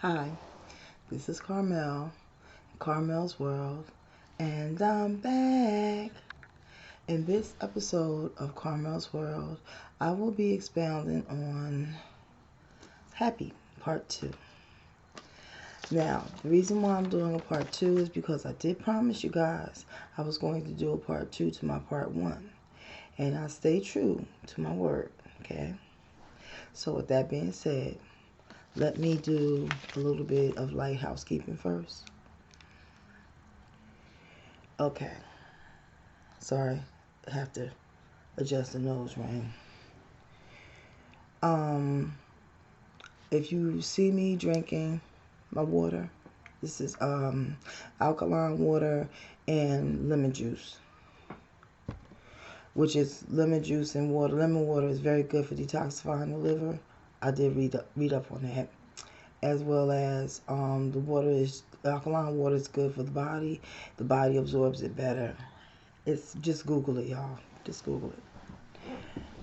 Hi, this is Carmelle, Carmelle's World, and I'm back. In this episode of Carmelle's World, I will be expounding on Happy Part 2. Now, the reason why I'm doing a Part 2 is because I did promise you guys I was going to do a Part 2 to my Part 1. And I stay true to my word, okay? So with that being said, let me do a little bit of light housekeeping first. Okay. Sorry, I have to adjust the nose ring. If you see me drinking my water, this is alkaline water and lemon juice, which is lemon juice and water. Lemon water is very good for detoxifying the liver. I did read up on that, as well as alkaline water is good for the body. The body absorbs it better. It's just Google it, y'all. Just Google it.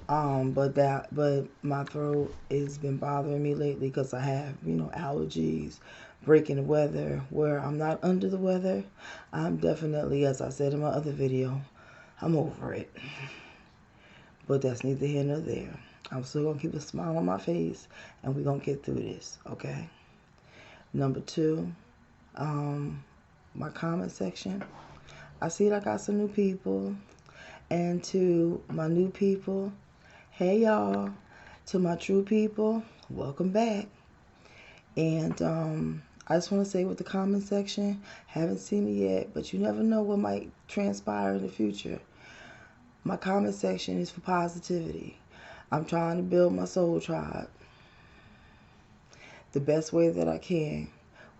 But my throat has been bothering me lately because I have, allergies, breaking the weather, where I'm not under the weather. I'm definitely, as I said in my other video, I'm over it. But that's neither here nor there. I'm still going to keep a smile on my face, and we're going to get through this, okay? Number 2, my comment section. I see I got some new people, and to my new people, hey y'all. To my true people, welcome back. And I just want to say with the comment section, haven't seen it yet, but you never know what might transpire in the future. My comment section is for positivity. I'm trying to build my soul tribe the best way that I can,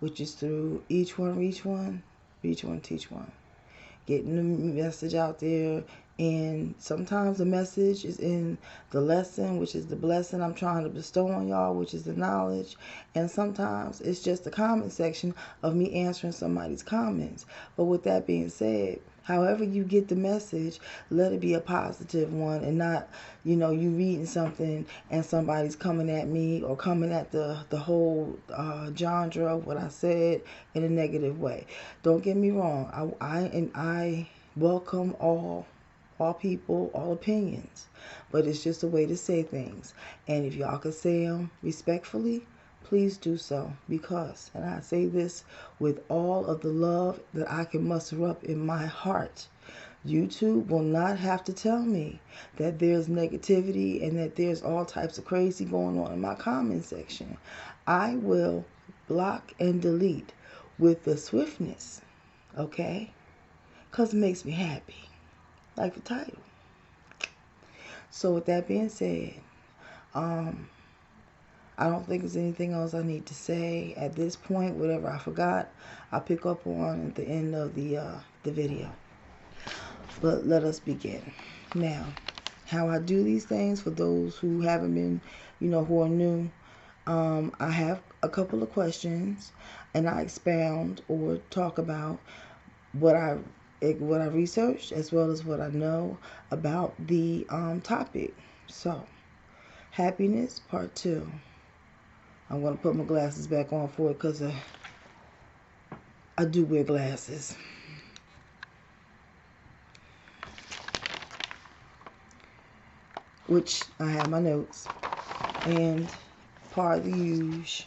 which is through each one reach one, teach one. Getting the message out there, and sometimes the message is in the lesson, which is the blessing I'm trying to bestow on y'all, which is the knowledge, and sometimes it's just the comment section of me answering somebody's comments. But with that being said, however you get the message, let it be a positive one, and not, you reading something and somebody's coming at me or coming at the whole genre of what I said in a negative way. Don't get me wrong. I welcome all people, all opinions, but it's just a way to say things. And if y'all could say them respectfully, please do so, because, and I say this with all of the love that I can muster up in my heart, YouTube will not have to tell me that there's negativity and that there's all types of crazy going on in my comment section. I will block and delete with the swiftness, okay? Because it makes me happy, like the title. So with that being said, I don't think there's anything else I need to say at this point. Whatever I forgot, I'll pick up on at the end of the video. But let us begin. Now, how I do these things, for those who haven't been, who are new, I have a couple of questions, and I expound or talk about what I researched, as well as what I know about the topic. So, happiness, part 2. I'm going to put my glasses back on for it because I do wear glasses. Which I have my notes. And part of the usual.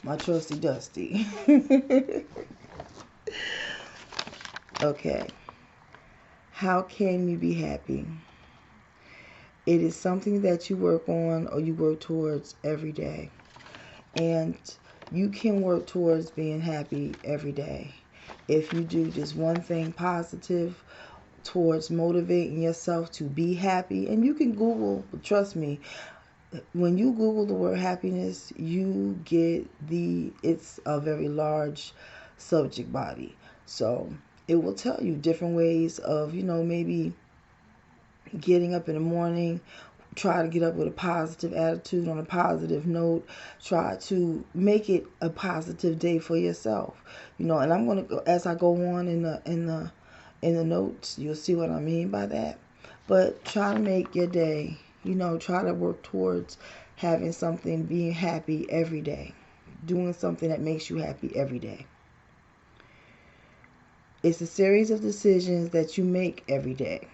My trusty dusty. Okay. How can you be happy? It is something that you work on or you work towards every day. And you can work towards being happy every day if you do just one thing positive towards motivating yourself to be happy. And you can Google, trust me, when you Google the word happiness, you get it's a very large subject body. So it will tell you different ways of, maybe getting up in the morning. Try to get up with a positive attitude, on a positive note. Try to make it a positive day for yourself. And I'm going to, as I go on in the notes, you'll see what I mean by that. But try to make your day, Try to work towards having something, being happy every day, doing something that makes you happy every day. It's a series of decisions that you make every day.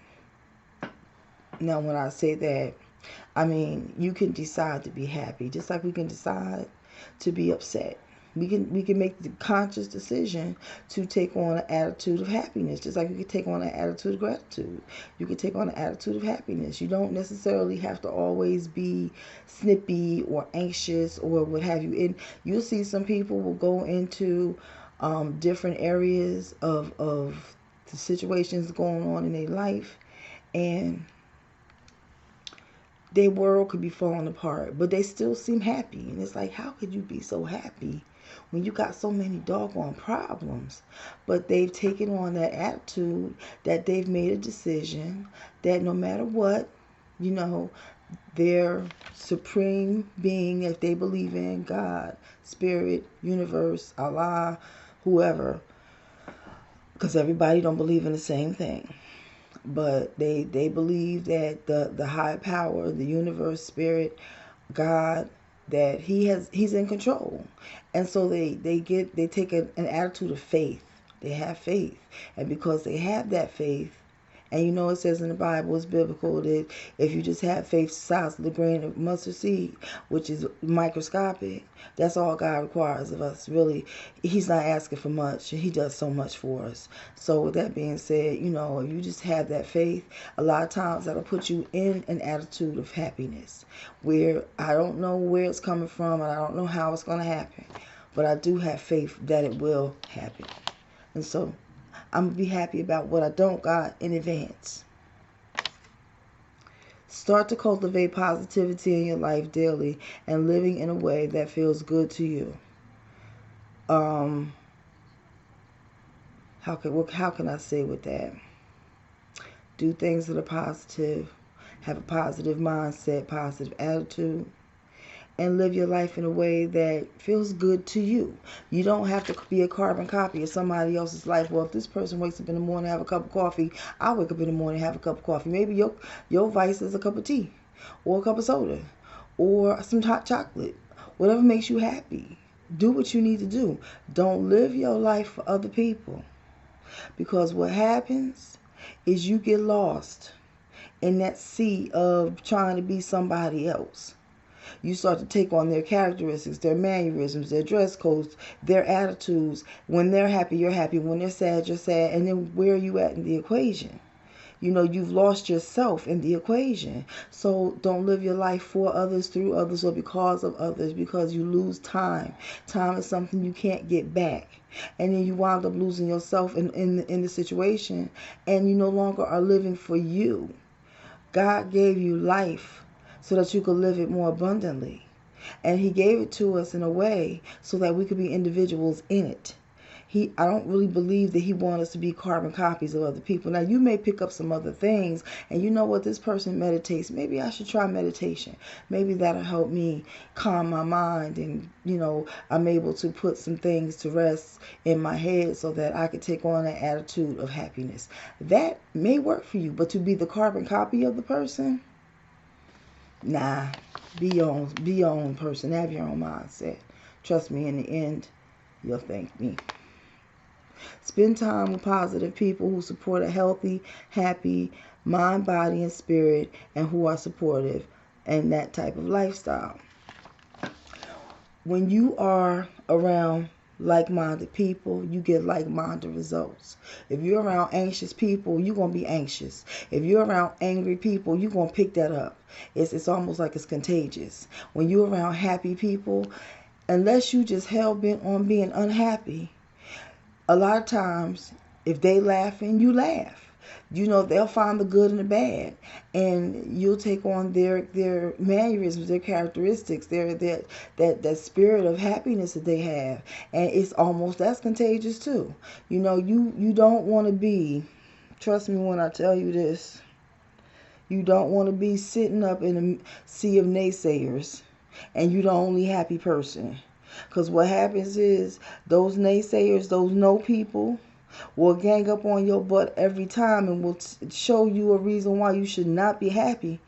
Now, when I say that, I mean you can decide to be happy, just like we can decide to be upset. We can make the conscious decision to take on an attitude of happiness, just like you can take on an attitude of gratitude. You can take on an attitude of happiness. You don't necessarily have to always be snippy or anxious or what have you. And you'll see some people will go into different areas of the situations going on in their life, and their world could be falling apart, but they still seem happy. And it's like, how could you be so happy when you got so many doggone problems? But they've taken on that attitude, that they've made a decision that no matter what, their supreme being, if they believe in God, spirit, universe, Allah, whoever, because everybody don't believe in the same thing, but they believe that the high power, the universe, spirit, God, that he's in control. And so they take an attitude of faith. They have faith, and because they have that faith, and it says in the Bible, it's biblical, that if you just have faith the size of the grain of mustard seed, which is microscopic, that's all God requires of us, really. He's not asking for much. He does so much for us. So with that being said, if you just have that faith, a lot of times that'll put you in an attitude of happiness, where I don't know where it's coming from, and I don't know how it's going to happen, but I do have faith that it will happen. And so I'm going to be happy about what I don't got in advance. Start to cultivate positivity in your life daily and living in a way that feels good to you. How can I say with that? Do things that are positive. Have a positive mindset, positive attitude. And live your life in a way that feels good to you. You don't have to be a carbon copy of somebody else's life. Well, if this person wakes up in the morning, have a cup of coffee, I wake up in the morning, have a cup of coffee. Maybe your vice is a cup of tea, or a cup of soda, or some hot chocolate. Whatever makes you happy. Do what you need to do. Don't live your life for other people. Because what happens is you get lost in that sea of trying to be somebody else. You start to take on their characteristics, their mannerisms, their dress codes, their attitudes. When they're happy, you're happy. When they're sad, you're sad. And then where are you at in the equation? You've lost yourself in the equation. So don't live your life for others, through others, or because of others, because you lose time. Time is something you can't get back. And then you wind up losing yourself in the situation, and you no longer are living for you. God gave you life so that you could live it more abundantly. And he gave it to us in a way so that we could be individuals in it. I don't really believe that he wants us to be carbon copies of other people. Now, you may pick up some other things, and you know what, this person meditates. Maybe I should try meditation. Maybe that'll help me calm my mind, and, I'm able to put some things to rest in my head so that I could take on an attitude of happiness. That may work for you, but to be the carbon copy of the person, nah. Be your own person. Have your own mindset. Trust me, in the end, you'll thank me. Spend time with positive people who support a healthy, happy mind, body, and spirit, and who are supportive in that type of lifestyle. When you are around like-minded people, you get like-minded results. If you're around anxious people, you're going to be anxious. If you're around angry people, you're going to pick that up. It's almost like it's contagious. When you're around happy people, unless you just hell-bent on being unhappy, a lot of times, if they laughing, you laugh. They'll find the good and the bad, and you'll take on their mannerisms, their characteristics, that spirit of happiness that they have, and it's almost as contagious too. You don't want to be, trust me when I tell you this, you don't want to be sitting up in a sea of naysayers, and you're the only happy person. Because what happens is those naysayers, those no people, will gang up on your butt every time and will show you a reason why you should not be happy.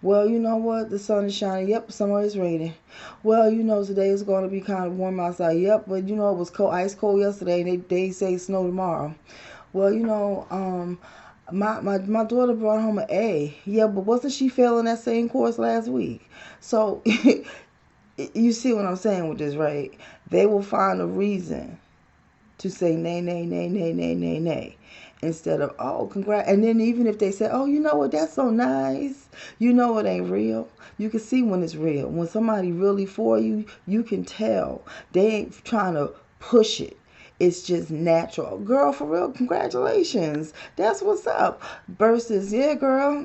Well, you know what? The sun is shining. Yep, somewhere it's raining. Well, you know, today is going to be kind of warm outside. Yep, but you know, it was cold, ice cold yesterday, and they say snow tomorrow. Well, you know, my daughter brought home an A. Yeah, but wasn't she failing that same course last week? So, you see what I'm saying with this, right? They will find a reason to say nay, nay, nay, nay, nay, nay, nay, instead of, oh, congrats. And then even if they say, oh, you know what, that's so nice, you know it ain't real. You can see when it's real. When somebody really for you, you can tell. They ain't trying to push it. It's just natural. Girl, for real, congratulations. That's what's up. Versus, yeah, girl,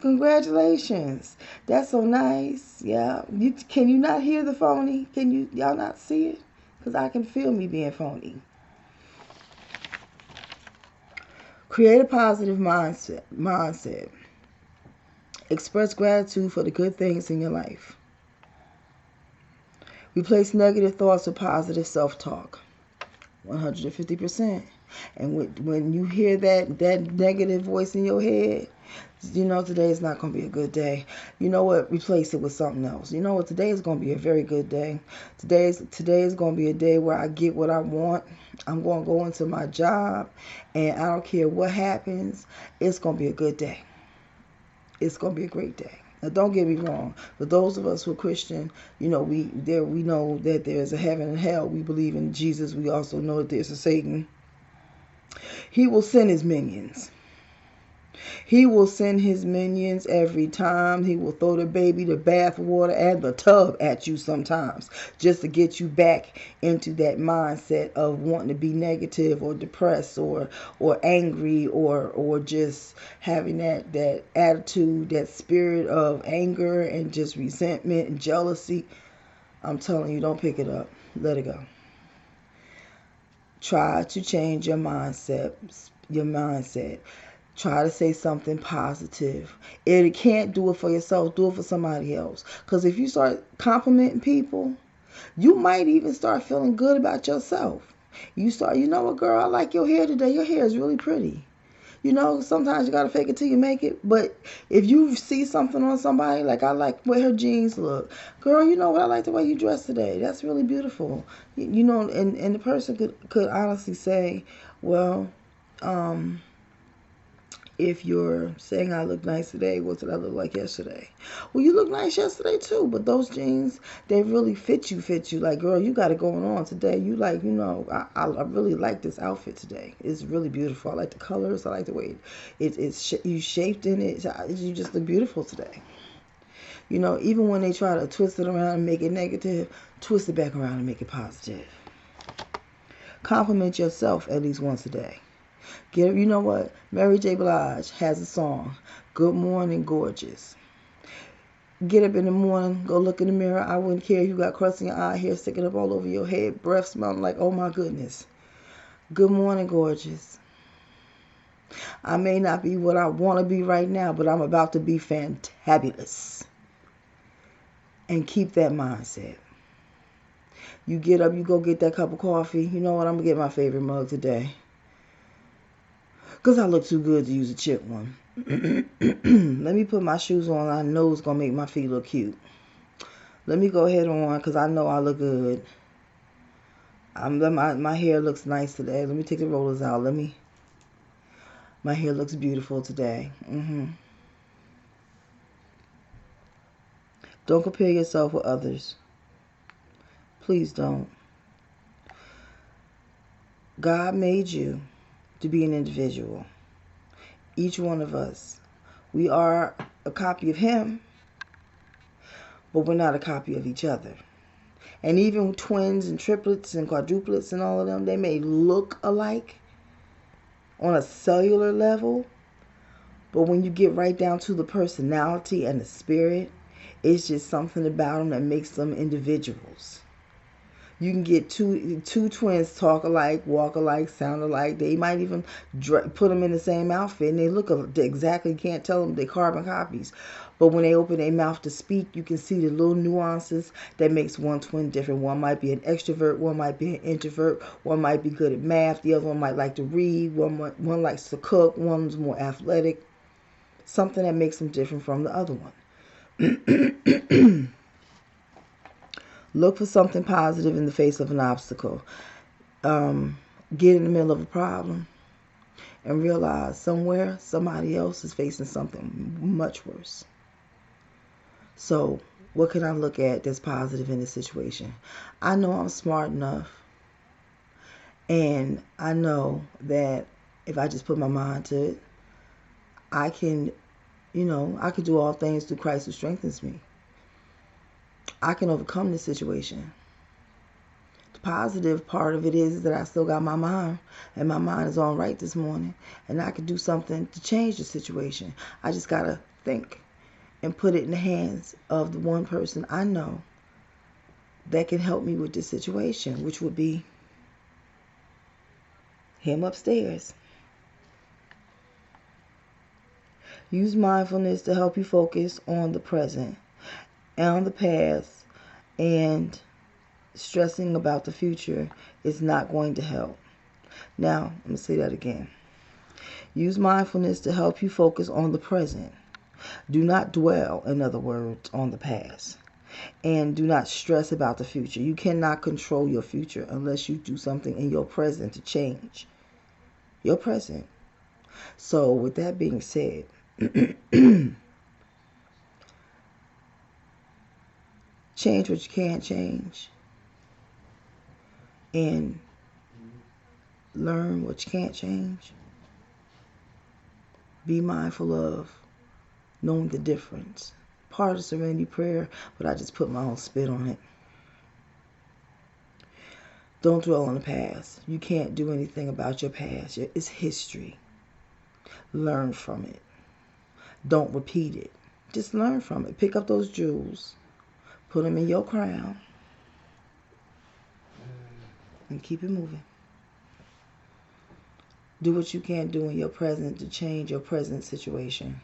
congratulations. That's so nice. Yeah. Can you not hear the phony? Can y'all not see it? Because I can feel me being phony. Create a positive mindset. Express gratitude for the good things in your life. Replace negative thoughts with positive self-talk. 150%. And when you hear that negative voice in your head, you know today is not going to be a good day. You know what? Replace it with something else. You know what? Today is going to be a very good day. Today is going to be a day where I get what I want. I'm going to go into my job, and I don't care what happens. It's going to be a good day. It's going to be a great day. Now, don't get me wrong. For those of us who are Christian, you know, we know that there's a heaven and hell. We believe in Jesus. We also know that there's a Satan. He will send his minions. He will send his minions every time. He will throw the baby, the bath water, and the tub at you sometimes, just to get you back into that mindset of wanting to be negative or depressed or angry or just having that attitude, that spirit of anger and just resentment and jealousy. I'm telling you, don't pick it up. Let it go. Try to change your mindset. Try to say something positive. If you can't do it for yourself, do it for somebody else. Because if you start complimenting people, you might even start feeling good about yourself. You know what, girl, I like your hair today. Your hair is really pretty. You know, sometimes you got to fake it till you make it. But if you see something on somebody, like I like the way her jeans look. Girl, you know what, I like the way you dress today. That's really beautiful. You know, and the person could honestly say, well, if you're saying I look nice today, what did I look like yesterday? Well, you look nice yesterday too, but those jeans, they really fit you. Like, girl, you got it going on today. You like, you know, I really like this outfit today. It's really beautiful. I like the colors. I like the way you shaped in it. You just look beautiful today. You know, even when they try to twist it around and make it negative, twist it back around and make it positive. Compliment yourself at least once a day. You know what? Mary J. Blige has a song, Good Morning, Gorgeous. Get up in the morning, go look in the mirror. I wouldn't care if you got crust in your eye, hair sticking up all over your head, breath smelling like, oh my goodness. Good morning, gorgeous. I may not be what I want to be right now, but I'm about to be fantabulous. And keep that mindset. You get up, you go get that cup of coffee. You know what? I'm going to get my favorite mug today. Because I look too good to use a chip one. Let me put my shoes on. I know it's going to make my feet look cute. Let me go ahead on because I know I look good. My hair looks nice today. Let me take the rollers out. My hair looks beautiful today. Don't compare yourself with others. Please don't. God made you to be an individual. Each one of us. We are a copy of Him, but we're not a copy of each other. And even twins and triplets and quadruplets and all of them, they may look alike on a cellular level, but when you get right down to the personality and the spirit, it's just something about them that makes them individuals. You can get two twins talk alike, walk alike, sound alike. They might even put them in the same outfit, and they look exactly. Can't tell them they're carbon copies. But when they open their mouth to speak, you can see the little nuances that makes one twin different. One might be an extrovert, one might be an introvert, one might be good at math, the other one might like to read, one likes to cook, one's more athletic. Something that makes them different from the other one. Look for something positive in the face of an obstacle. Get in the middle of a problem and realize somewhere somebody else is facing something much worse. So what can I look at that's positive in this situation? I know I'm smart enough, and I know that if I just put my mind to it, I can, I can do all things through Christ who strengthens me. I can overcome this situation. The positive part of it is that I still got my mind, and my mind is on right this morning, and I can do something to change the situation. I just got to think and put it in the hands of the one person I know that can help me with this situation, which would be him upstairs. Use mindfulness to help you focus on the present and on the past, and stressing about the future is not going to help. Now, let me say that again. Use mindfulness to help you focus on the present. Do not dwell, in other words, on the past. And do not stress about the future. You cannot control your future unless you do something in your present to change your present. So, with that being said, change what you can't change, and learn what you can't change. Be mindful of knowing the difference. Part of serenity prayer, but I just put my own spin on it. Don't dwell on the past. You can't do anything about your past. It's history. Learn from it. Don't repeat it. Just learn from it. Pick up those jewels, put them in your crown, and keep it moving. Do what you can do in your present to change your present situation,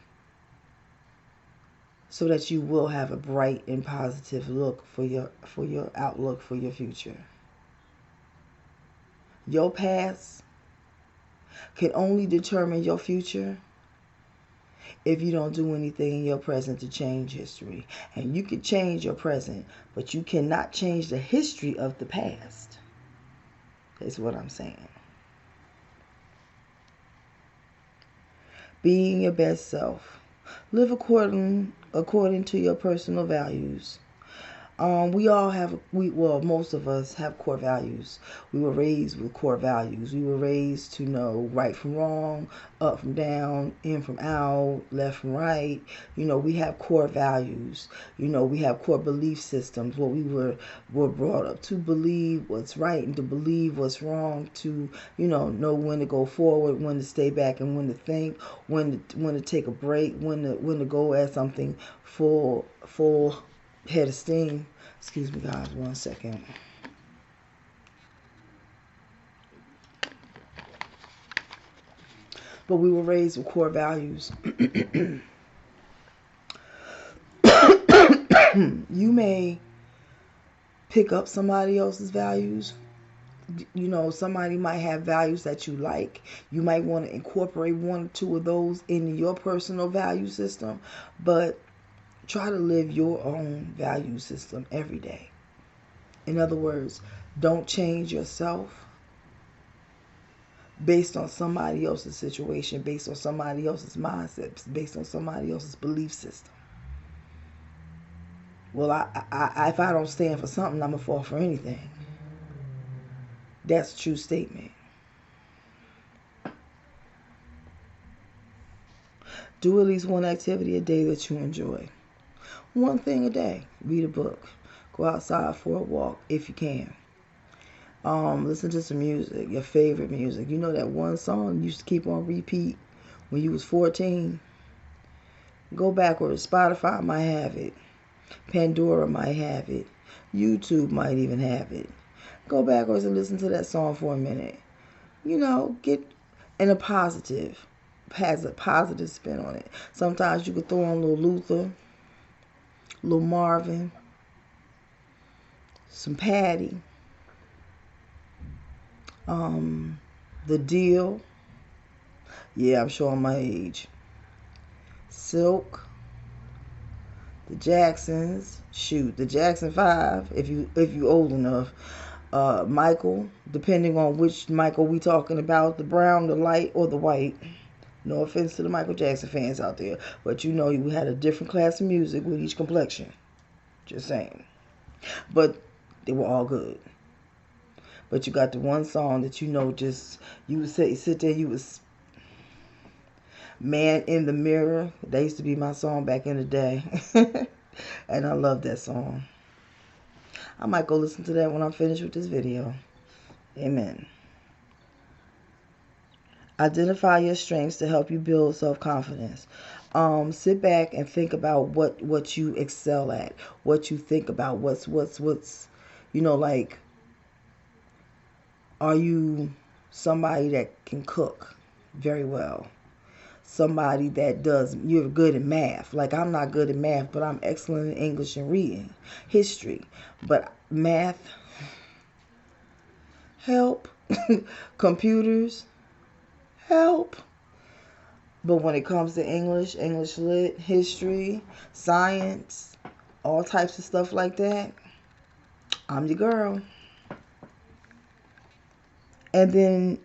so that you will have a bright and positive look for your outlook for your future. Your past can only determine your future if you don't do anything in your present to change history. And you can change your present, but you cannot change the history of the past. That's what I'm saying. Being your best self. Live according to your personal values. Most of us have core values. We were raised with core values. We were raised to know right from wrong, up from down, in from out, left from right. We have core values. We have core belief systems. What we were brought up to believe what's right and to believe what's wrong, to, know when to go forward, when to stay back, and when to think, when to take a break, when to go at something full head of steam. Excuse me, guys, 1 second. But we were raised with core values. You may pick up somebody else's values. Somebody might have values that you like. You might want to incorporate one or two of those into your personal value system, but try to live your own value system every day. In other words, don't change yourself based on somebody else's situation, based on somebody else's mindset, based on somebody else's belief system. Well, if I don't stand for something, I'm going to fall for anything. That's a true statement. Do at least one activity a day that you enjoy. One thing a day. Read a book. Go outside for a walk if you can. Listen to some music, your favorite music. You know that one song you used to keep on repeat when you was 14? Go backwards. Spotify might have it. Pandora might have it. YouTube might even have it. Go backwards and listen to that song for a minute. Get in a positive, has a positive spin on it. Sometimes you could throw on a little Luther, a little Marvin, some Patty, The Deal. Yeah, I'm showing my age. Silk, the Jacksons. Shoot, the Jackson 5, if you old enough. Michael, depending on which Michael we talking about, the brown, the light, or the white. No offense to the Michael Jackson fans out there, but we had a different class of music with each complexion. Just saying. But they were all good. But you got the one song that just, you would sit there, you was Man in the Mirror. That used to be my song back in the day. And I love that song. I might go listen to that when I'm finished with this video. Amen. Identify your strengths to help you build self-confidence. Sit back and think about what you excel at, what you think about, what's like, are you somebody that can cook very well? Somebody that you're good at math. Like, I'm not good at math, but I'm excellent in English and reading, history. But math, help. Computers, help. But when it comes to English lit, history, science, all types of stuff like that, I'm your girl. And then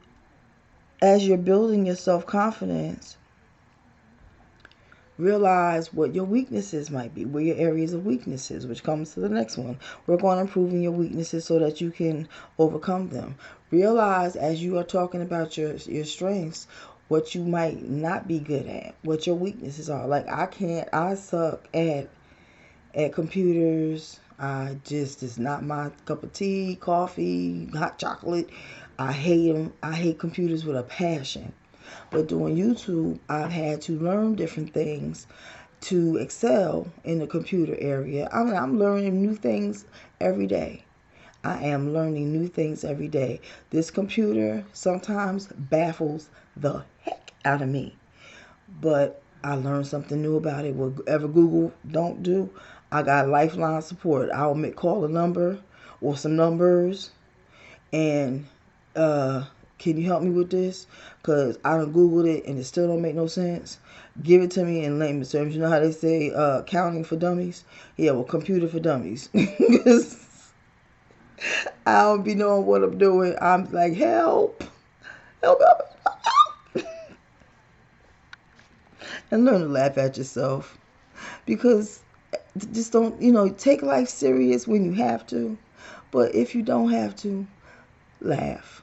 as you're building your self-confidence, realize what your weaknesses might be, where your areas of weaknesses, which comes to the next one. Work on improving your weaknesses so that you can overcome them. Realize as you are talking about your strengths, what you might not be good at, what your weaknesses are. Like, I suck at computers. It's not my cup of tea, coffee, hot chocolate. I hate them. I hate computers with a passion. But doing YouTube, I've had to learn different things to excel in the computer area. I'm learning new things every day. I am learning new things every day. This computer sometimes baffles the heck out of me. But I learned something new about it. Whatever Google don't do, I got lifeline support. I'll call a number or some numbers and can you help me with this? Because I done Googled it and it still don't make no sense. Give it to me in layman's terms. You know how they say counting for dummies? Yeah, well, computer for dummies. I don't be knowing what I'm doing. I'm like, help. Help. And learn to laugh at yourself. Because just don't, take life serious when you have to. But if you don't have to, laugh.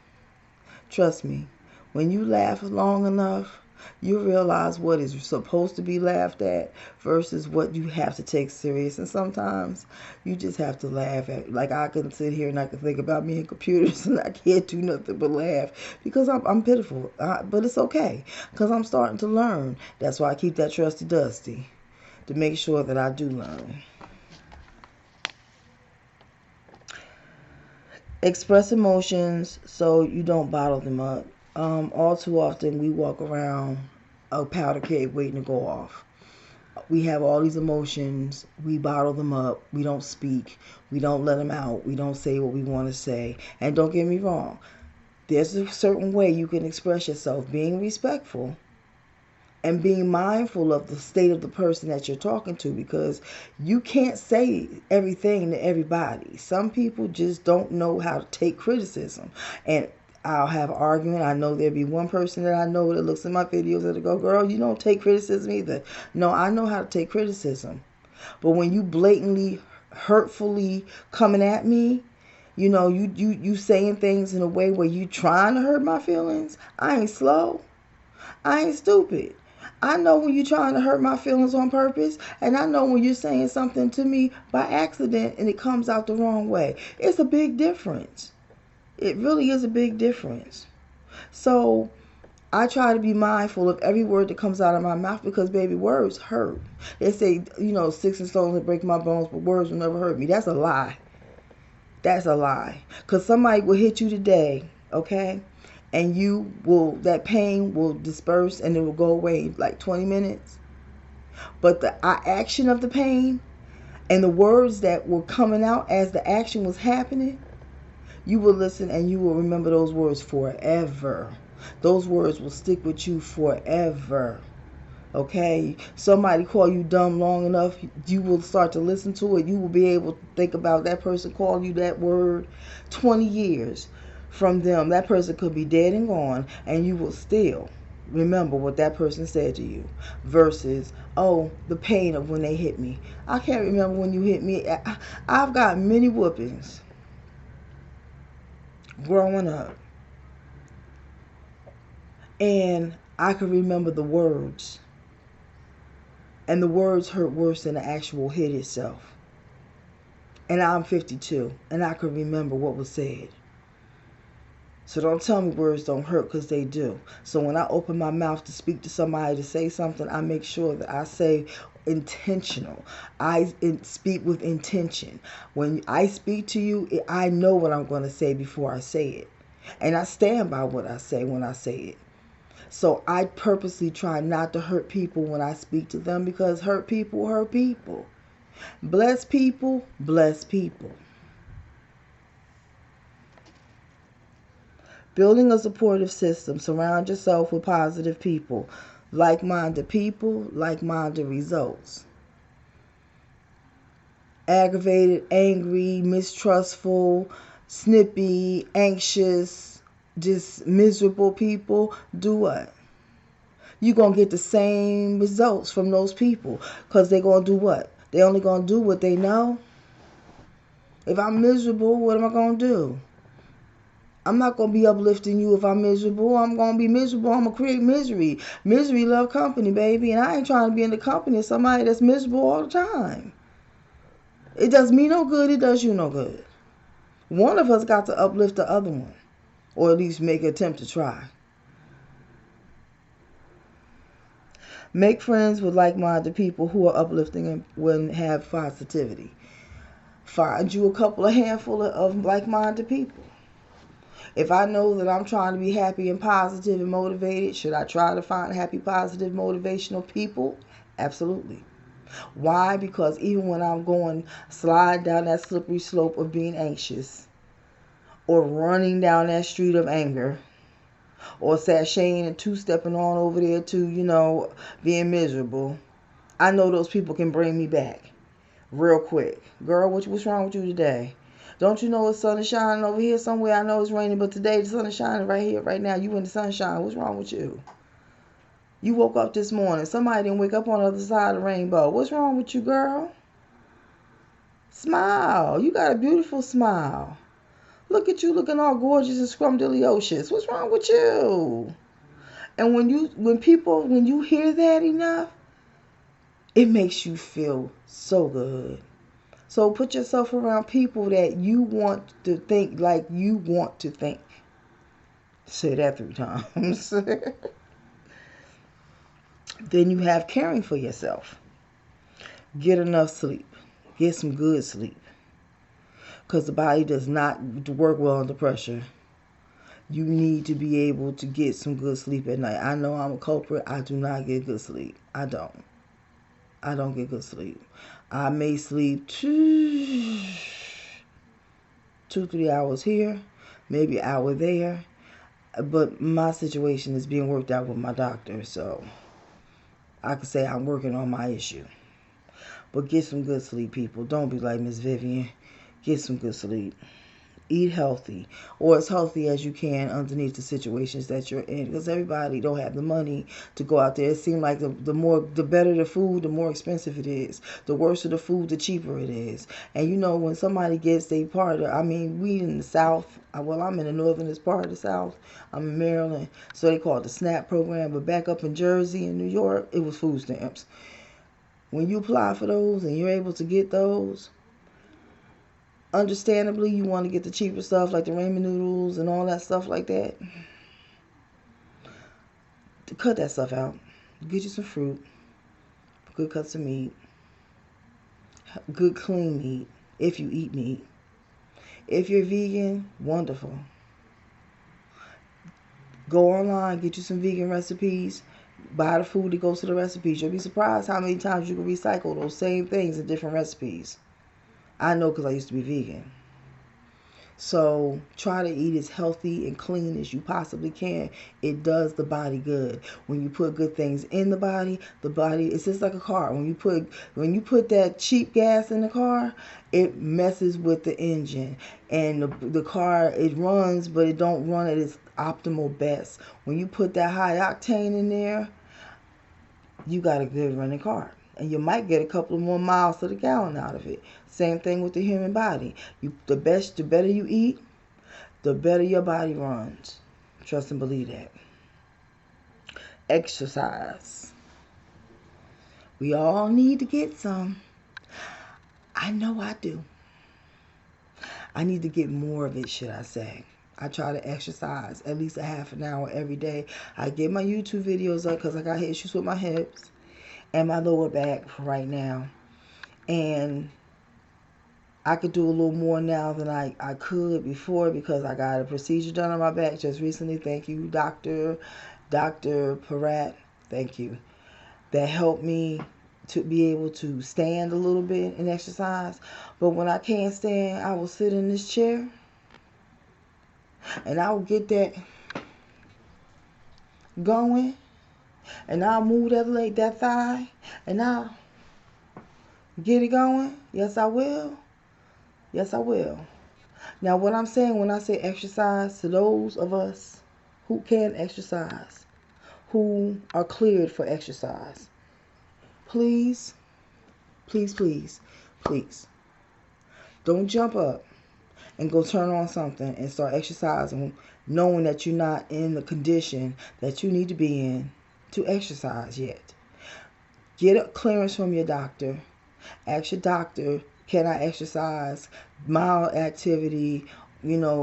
Trust me, when you laugh long enough, you realize what is supposed to be laughed at versus what you have to take serious. And sometimes you just have to laugh at. Like, I can sit here and I can think about me and computers and I can't do nothing but laugh because I'm pitiful. But it's okay because I'm starting to learn. That's why I keep that trusty dusty to make sure that I do learn. Express emotions so you don't bottle them up. All too often we walk around a powder keg waiting to go off. We have all these emotions. We bottle them up. We don't speak. We don't let them out. We don't say what we want to say. And don't get me wrong. There's a certain way you can express yourself, being respectful and being mindful of the state of the person that you're talking to, because you can't say everything to everybody. Some people just don't know how to take criticism. And I'll have an argument. I know there'll be one person that I know that looks at my videos that'll go, girl, you don't take criticism either. No, I know how to take criticism. But when you blatantly, hurtfully coming at me, you saying things in a way where you trying to hurt my feelings, I ain't slow. I ain't stupid. I know when you're trying to hurt my feelings on purpose, and I know when you're saying something to me by accident and it comes out the wrong way. It's a big difference. It really is a big difference. So I try to be mindful of every word that comes out of my mouth because, baby, words hurt. They say, sticks and stones will break my bones, but words will never hurt me. That's a lie. That's a lie. Because somebody will hit you today, okay? And that pain will disperse and it will go away in like 20 minutes. But the action of the pain and the words that were coming out as the action was happening, you will listen and you will remember those words forever. Those words will stick with you forever. Okay, somebody call you dumb long enough, you will start to listen to it. You will be able to think about that person calling you that word 20 years from them. That person could be dead and gone, and you will still remember what that person said to you. Versus, oh, the pain of when they hit me. I can't remember when you hit me. I've got many whoopings growing up, and I can remember the words. And the words hurt worse than the actual hit itself. And I'm 52, and I can remember what was said. So don't tell me words don't hurt, because they do. So when I open my mouth to speak to somebody, to say something, I make sure that I say intentional. I speak with intention. When I speak to you, I know what I'm going to say before I say it. And I stand by what I say when I say it. So I purposely try not to hurt people when I speak to them, because hurt people hurt people. Bless people, bless people. Building a supportive system. Surround yourself with positive people. Like-minded people, like-minded results. Aggravated, angry, mistrustful, snippy, anxious, just miserable people, do what? You're going to get the same results from those people, because they're going to do what? They only going to do what they know. If I'm miserable, what am I going to do? I'm not going to be uplifting you if I'm miserable. I'm going to be miserable. I'm going to create misery. Misery love company, baby. And I ain't trying to be in the company of somebody that's miserable all the time. It does me no good. It does you no good. One of us got to uplift the other one, or at least make an attempt to try. Make friends with like-minded people who are uplifting and have positivity. Find you a handful of like-minded people. If I know that I'm trying to be happy and positive and motivated, should I try to find happy, positive, motivational people? Absolutely. Why? Because even when I'm going slide down that slippery slope of being anxious, or running down that street of anger, or sashaying and two-stepping on over there to, being miserable, I know those people can bring me back real quick. Girl, what's wrong with you today? Don't you know the sun is shining over here somewhere? I know it's raining, but today the sun is shining right here, right now. You in the sunshine. What's wrong with you? You woke up this morning. Somebody didn't wake up on the other side of the rainbow. What's wrong with you, girl? Smile. You got a beautiful smile. Look at you looking all gorgeous and scrumdiddlyocious. What's wrong with you? And when you hear that enough, it makes you feel so good. So put yourself around people that you want to think like you want to think. Say that 3 times. Then you have caring for yourself. Get enough sleep. Get some good sleep. Because the body does not work well under pressure. You need to be able to get some good sleep at night. I know I'm a culprit. I do not get good sleep. I don't get good sleep. I may sleep 2-3 hours here, maybe an hour there. But my situation is being worked out with my doctor, so I could say I'm working on my issue. But get some good sleep, people. Don't be like Miss Vivian. Get some good sleep. Eat healthy, or as healthy as you can underneath the situations that you're in, because everybody don't have the money to go out there. It seems like the better the food, the more expensive it is. The worse the food, the cheaper it is. And when somebody gets their part of, we in the South, well, I'm in the northernest part of the South. I'm in Maryland, so they call it the SNAP program. But back up in Jersey and New York, it was food stamps. When you apply for those and you're able to get those, understandably, you want to get the cheaper stuff like the ramen noodles and all that stuff like that. Cut that stuff out. Get you some fruit, good cuts of meat, good clean meat if you eat meat. If you're vegan, wonderful. Go online, get you some vegan recipes. Buy the food that goes to the recipes. You'll be surprised how many times you can recycle those same things in different recipes. I know because I used to be vegan. So try to eat as healthy and clean as you possibly can. It does the body good. When you put good things in the body it's just like a car. When you put that cheap gas in the car, it messes with the engine. And the car, it runs, but it don't run at its optimal best. When you put that high octane in there, you got a good running car. And you might get a couple of more miles to the gallon out of it. Same thing with the human body. The better you eat, the better your body runs. Trust and believe that. Exercise. We all need to get some. I know I do. I need to get more of it, should I say. I try to exercise at least a half an hour every day. I get my YouTube videos up because I got issues with my hips and my lower back right now. And I could do a little more now than I could before because I got a procedure done on my back just recently. Thank you, Dr. Parat. Thank you. That helped me to be able to stand a little bit and exercise. But when I can't stand, I will sit in this chair and I will get that going. And I'll move that leg, that thigh, and I'll get it going. Yes, I will. Yes, I will. Now, what I'm saying when I say exercise, to those of us who can exercise, who are cleared for exercise, please, please, please, please, don't jump up and go turn on something and start exercising knowing that you're not in the condition that you need to be in to exercise yet. Get a clearance from your doctor. Ask your doctor, can I exercise? Mild activity,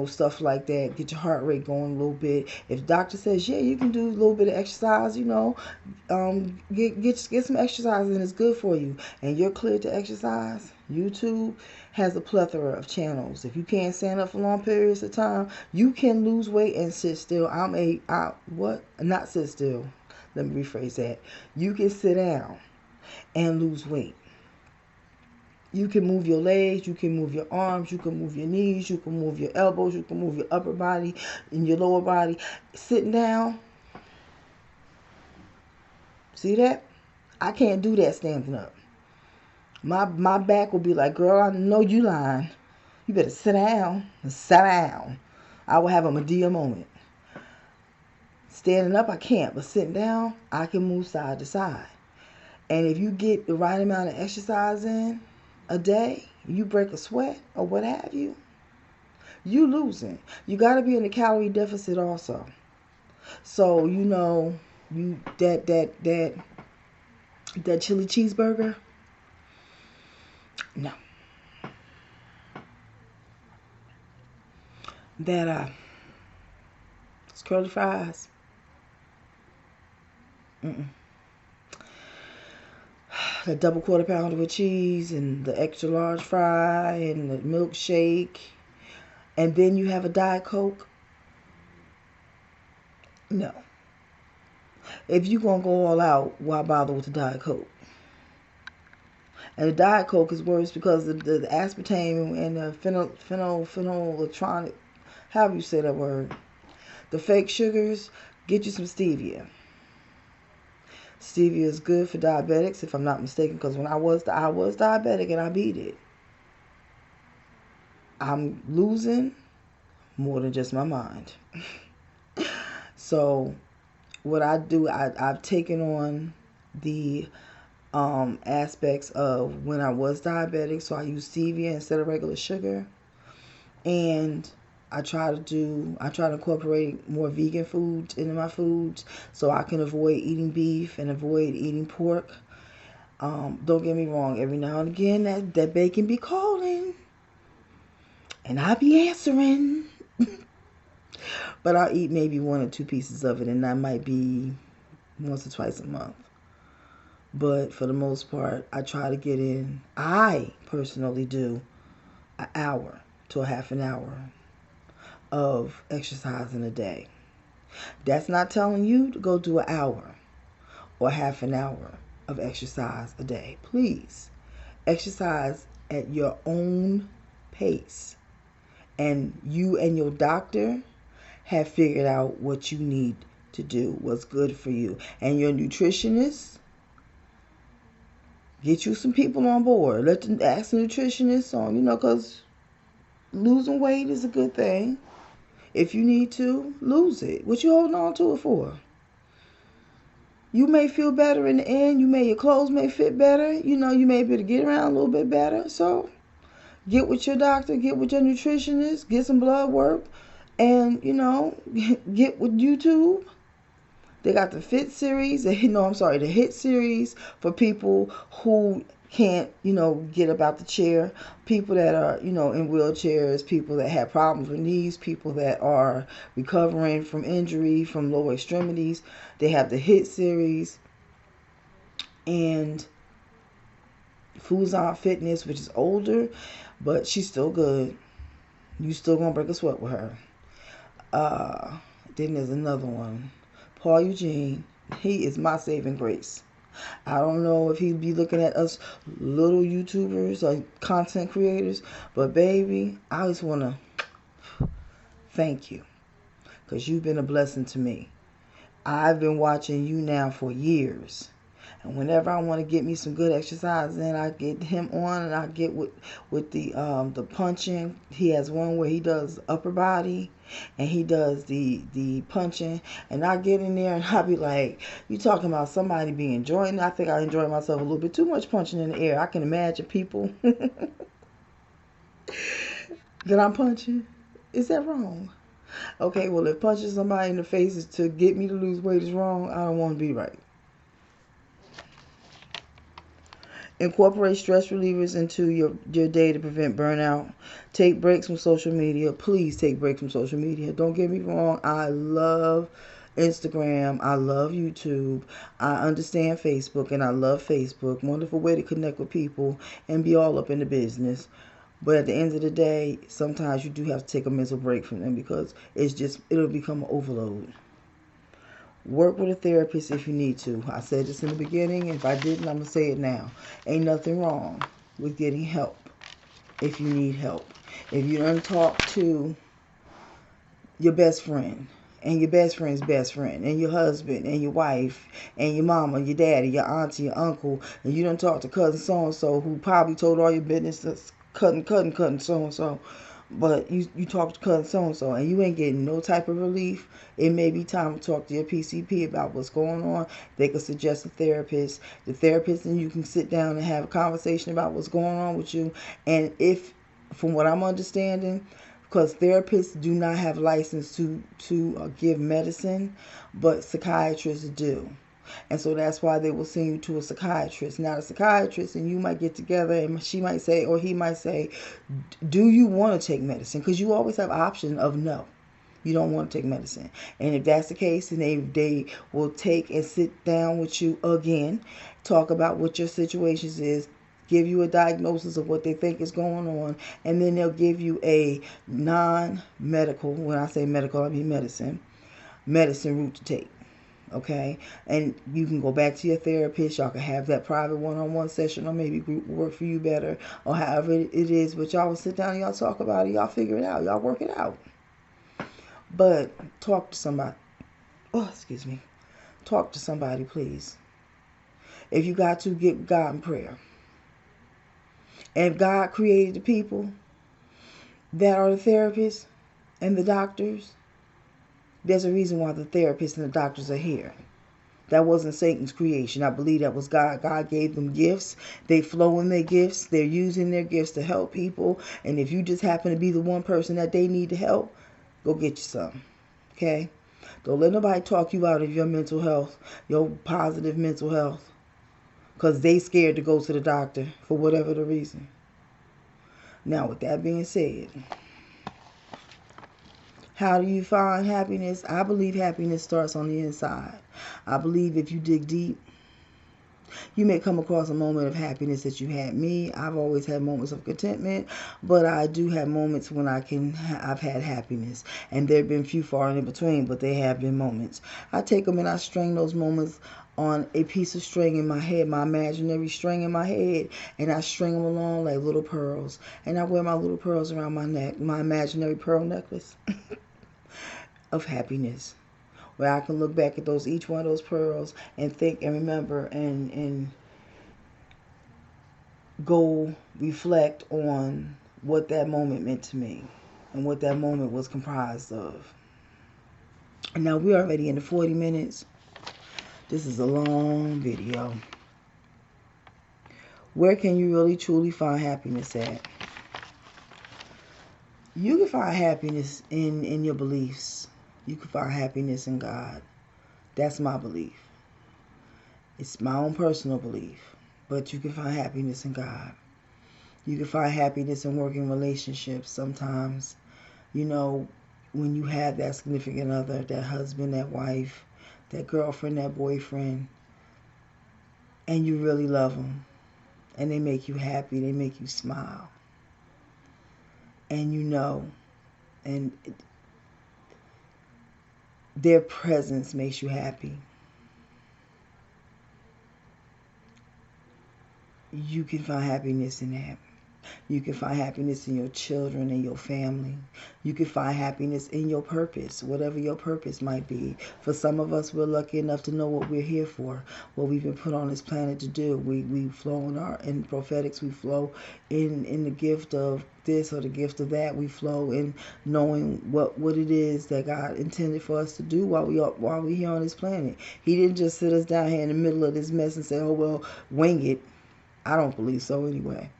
stuff like that. Get your heart rate going a little bit. If the doctor says, yeah, you can do a little bit of exercise, get some exercise and it's good for you. And you're cleared to exercise. YouTube has a plethora of channels. If you can't stand up for long periods of time, you can lose weight and sit still. Not sit still. Let me rephrase that. You can sit down and lose weight. You can move your legs, you can move your arms, you can move your knees, you can move your elbows, you can move your upper body and your lower body. Sitting down. See that? I can't do that standing up. My back will be like, girl, I know you lying. You better sit down and sit down. I will have a Medea moment. Standing up, I can't, but sitting down, I can move side to side. And if you get the right amount of exercise in a day, you break a sweat or what have you, you losing. You got to be in a calorie deficit also. So that chili cheeseburger, no. That it's curly fries. The double quarter pounder with cheese and the extra large fry and the milkshake, and then you have a Diet Coke. No. If you're going to go all out, why bother with the Diet Coke? And the Diet Coke is worse because the aspartame and the phenylethronic, however you say that word, the fake sugars, get you some stevia. Stevia is good for diabetics, if I'm not mistaken, because when I was diabetic and I beat it. I'm losing more than just my mind. So what I do, I've taken on the aspects of when I was diabetic, so I use stevia instead of regular sugar, and I try to incorporate more vegan food into my foods so I can avoid eating beef and avoid eating pork. Don't get me wrong, every now and again that bacon be calling and I be answering. But I'll eat maybe 1 or 2 pieces of it, and that might be once or twice a month. But for the most part, I try to get in, I personally do, an hour to a half an hour of exercise in a day. That's not telling you to go do an hour or half an hour of exercise a day. Please exercise at your own pace. And you and your doctor have figured out what you need to do, what's good for you. And your nutritionist, get you some people on board. Let them ask the nutritionist on, because losing weight is a good thing. If you need to, lose it. What you holding on to it for? You may feel better in the end. Your clothes may fit better. You may be able to get around a little bit better. So get with your doctor, get with your nutritionist, get some blood work, and, get with YouTube. They got the Fit series, the HIT series for people who can't, get about the chair, people that are, in wheelchairs, people that have problems with knees, people that are recovering from injury, from lower extremities. They have the HIT series and Fuzon Fitness, which is older, but she's still good. You still gonna break a sweat with her. Then there's another one. Paul Eugene, he is my saving grace. I don't know if he'd be looking at us little YouTubers or content creators, but baby, I just want to thank you because you've been a blessing to me. I've been watching you now for years. And whenever I want to get me some good exercise, then I get him on and I get with the punching. He has one where he does upper body and he does the punching, and I get in there and I be like, you talking about somebody being enjoying it? I think I enjoy myself a little bit too much punching in the air. I can imagine people that I'm punching. Is that wrong? Okay, well, if punching somebody in the face is to get me to lose weight is wrong, I don't want to be right. Incorporate stress relievers into your day to prevent burnout. Take breaks from social media. Please take breaks from social media. Don't get me wrong. I love Instagram. I love YouTube. I understand Facebook and I love Facebook. Wonderful way to connect with people and be all up in the business. But at the end of the day, sometimes you do have to take a mental break from them because it'll become an overload. Work with a therapist if you need to. I said this in the beginning. If I didn't, I'm going to say it now. Ain't nothing wrong with getting help if you need help. If you don't talk to your best friend and your best friend's best friend and your husband and your wife and your mama, your daddy, your auntie, your uncle, and you don't talk to cousin so-and-so who probably told all your business to cutting so-and-so, but you talk to cousin so-and-so and you ain't getting no type of relief, it may be time to talk to your PCP about what's going on. They could suggest a therapist. The therapist and you can sit down and have a conversation about what's going on with you. And if, from what I'm understanding, because therapists do not have license to give medicine, but psychiatrists do. And so that's why they will send you to a psychiatrist. Now, the psychiatrist and you might get together and she might say, or he might say, do you want to take medicine? Because you always have option of no. You don't want to take medicine. And if that's the case, then they will take and sit down with you again, talk about what your situation is, give you a diagnosis of what they think is going on, and then they'll give you a non-medical, when I say medical, I mean medicine route to take. Okay, and you can go back to your therapist. Y'all can have that private one-on-one session, or maybe group work for you better, or however it is. But y'all will sit down and y'all talk about it. Y'all figure it out. Y'all work it out. But talk to somebody. Oh, excuse me. Talk to somebody, please. If you got to, get God in prayer. And if God created the people that are the therapists and the doctors, there's a reason why the therapists and the doctors are here. That wasn't Satan's creation. I believe that was God. God gave them gifts. They flow in their gifts. They're using their gifts to help people. And if you just happen to be the one person that they need to help, go get you some. Okay? Don't let nobody talk you out of your mental health, your positive mental health, because they scared to go to the doctor for whatever the reason. Now, with that being said, how do you find happiness? I believe happiness starts on the inside. I believe if you dig deep You may come across a moment of happiness that you had me. I've always had moments of contentment, but I do have moments when I've had happiness, and there have been few far in between, but they have been moments. I take them and I string those moments on a piece of string in my head, my imaginary string in my head, and I string them along like little pearls. And I wear my little pearls around my neck, my imaginary pearl necklace of happiness, where I can look back at each one of those pearls and think and remember and go reflect on what that moment meant to me and what that moment was comprised of. And now we're already into 40 minutes. This is a long video. Where can you really truly find happiness at? You can find happiness in your beliefs. You can find happiness in God. That's my belief. It's my own personal belief. But you can find happiness in God. You can find happiness in working relationships. Sometimes, when you have that significant other, that husband, that wife, that girlfriend, that boyfriend, and you really love them, and they make you happy, they make you smile, and and their presence makes you happy. You can find happiness in that. You can find happiness in your children and your family. You can find happiness in your purpose, whatever your purpose might be. For some of us, we're lucky enough to know what we're here for, what we've been put on this planet to do. We flow in prophetics. We flow in the gift of this or the gift of that. We flow in knowing what it is that God intended for us to do while we're here on this planet. He didn't just sit us down here in the middle of this mess and say, "Oh well, wing it." I don't believe so anyway.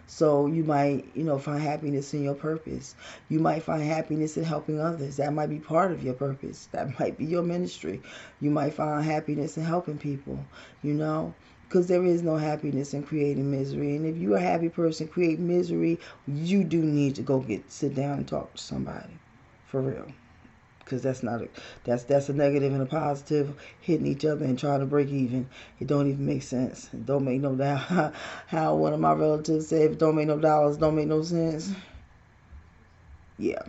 So you might, find happiness in your purpose. You might find happiness in helping others. That might be part of your purpose. That might be your ministry. You might find happiness in helping people, because there is no happiness in creating misery. And if you're a happy person, create misery, you do need to sit down and talk to somebody, for real. Because that's a negative and a positive hitting each other and trying to break even. It don't even make sense. It don't make no doubt. How one of my relatives said, if it don't make no dollars, don't make no sense. Yeah.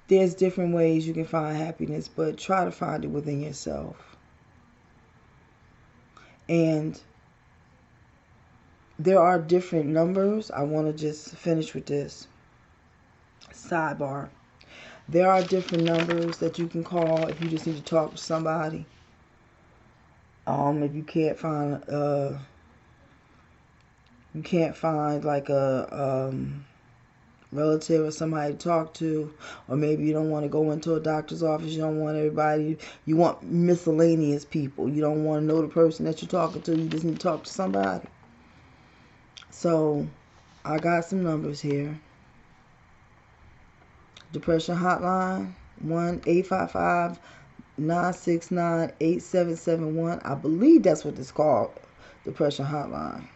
There's different ways you can find happiness, but try to find it within yourself. And there are different numbers. I want to just finish with this. Sidebar. There are different numbers that you can call if you just need to talk to somebody. If you can't find like a relative or somebody to talk to, or maybe you don't want to go into a doctor's office. You don't want everybody. You want miscellaneous people. You don't want to know the person that you're talking to. You just need to talk to somebody. So, I got some numbers here. Depression hotline, 1-855-969-8771. I believe that's what it's called, Depression hotline.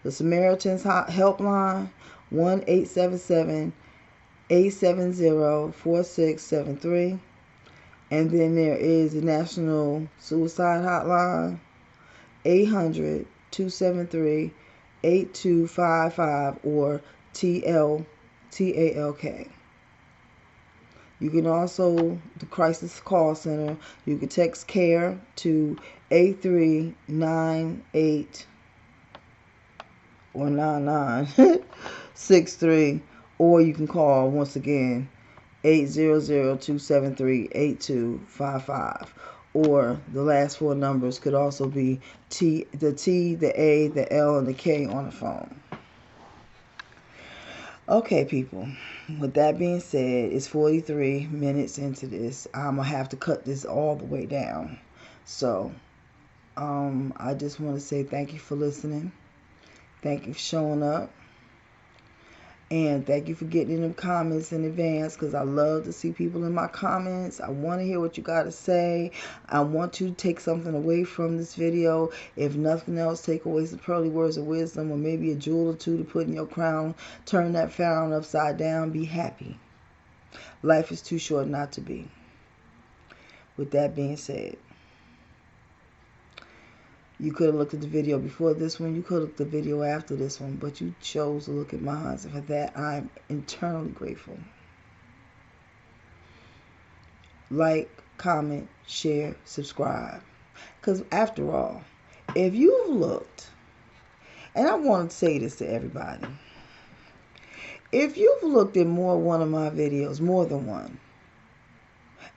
The Samaritan's helpline, 1-877-870-4673. And then there is the National Suicide Hotline, 800-273-8255, or TALK. You can also, the Crisis Call Center, you can text CARE to 8398 or 9963, or you can call once again 800-273-8255. Or the last four numbers could also be the T, the A, the L, and the K on the phone. Okay, people. With that being said, it's 43 minutes into this. I'm going to have to cut this all the way down. So, I just want to say thank you for listening. Thank you for showing up. And thank you for getting in the comments in advance, because I love to see people in my comments. I want to hear what you got to say. I want to take something away from this video. If nothing else, take away some pearly words of wisdom, or maybe a jewel or two to put in your crown. Turn that frown upside down. Be happy. Life is too short not to be. With that being said, you could have looked at the video before this one. You could have looked at the video after this one. But you chose to look at mine. And for that, I'm eternally grateful. Like, comment, share, subscribe. Because after all, if you've looked, and I want to say this to everybody, if you've looked at one of my videos, more than one,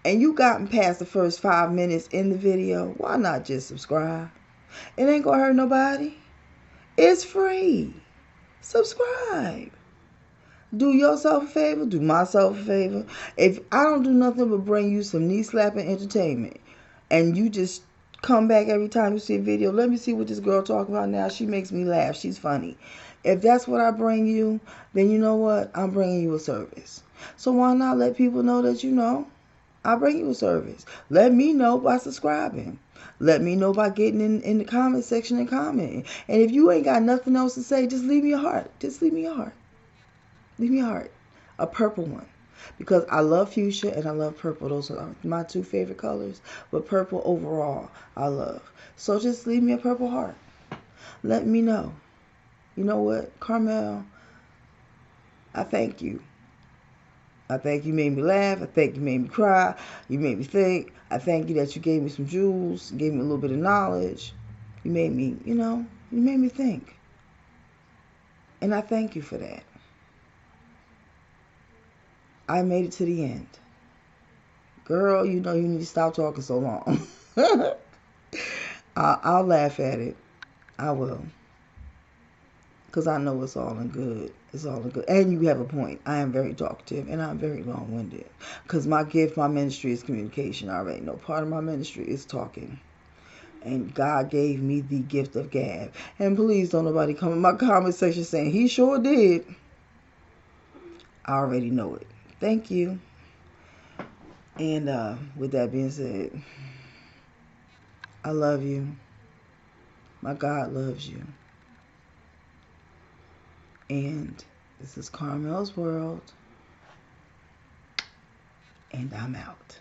and you gotten past the first 5 minutes in the video, why not just subscribe? It ain't gonna hurt nobody. It's free. Subscribe. Do yourself a favor. Do myself a favor. If I don't do nothing but bring you some knee slapping entertainment, and you just come back every time you see a video, let me see what this girl talking about now. She makes me laugh. She's funny. If that's what I bring you, then you know what? I'm bringing you a service. So why not let people know that I bring you a service. Let me know by subscribing. Let me know by getting in the comment section and commenting. And if you ain't got nothing else to say, just leave me a heart. Just leave me a heart. Leave me a heart. A purple one. Because I love fuchsia and I love purple. Those are my two favorite colors. But purple overall, I love. So just leave me a purple heart. Let me know. You know what, Carmelle? I thank you. I thank you made me laugh. I thank you made me cry. You made me think. I thank you that you gave me some jewels. Gave me a little bit of knowledge. You made me, you made me think. And I thank you for that. I made it to the end. Girl, you need to stop talking so long. I'll laugh at it. I will. Because I know it's all in good. It's all in good. And you have a point. I am very talkative and I'm very long-winded. Because my gift, my ministry is communication. I already know part of my ministry is talking. And God gave me the gift of gab. And please don't nobody come in my comment section saying, he sure did. I already know it. Thank you. And with that being said, I love you. My God loves you. And this is Carmelle's World. And I'm out.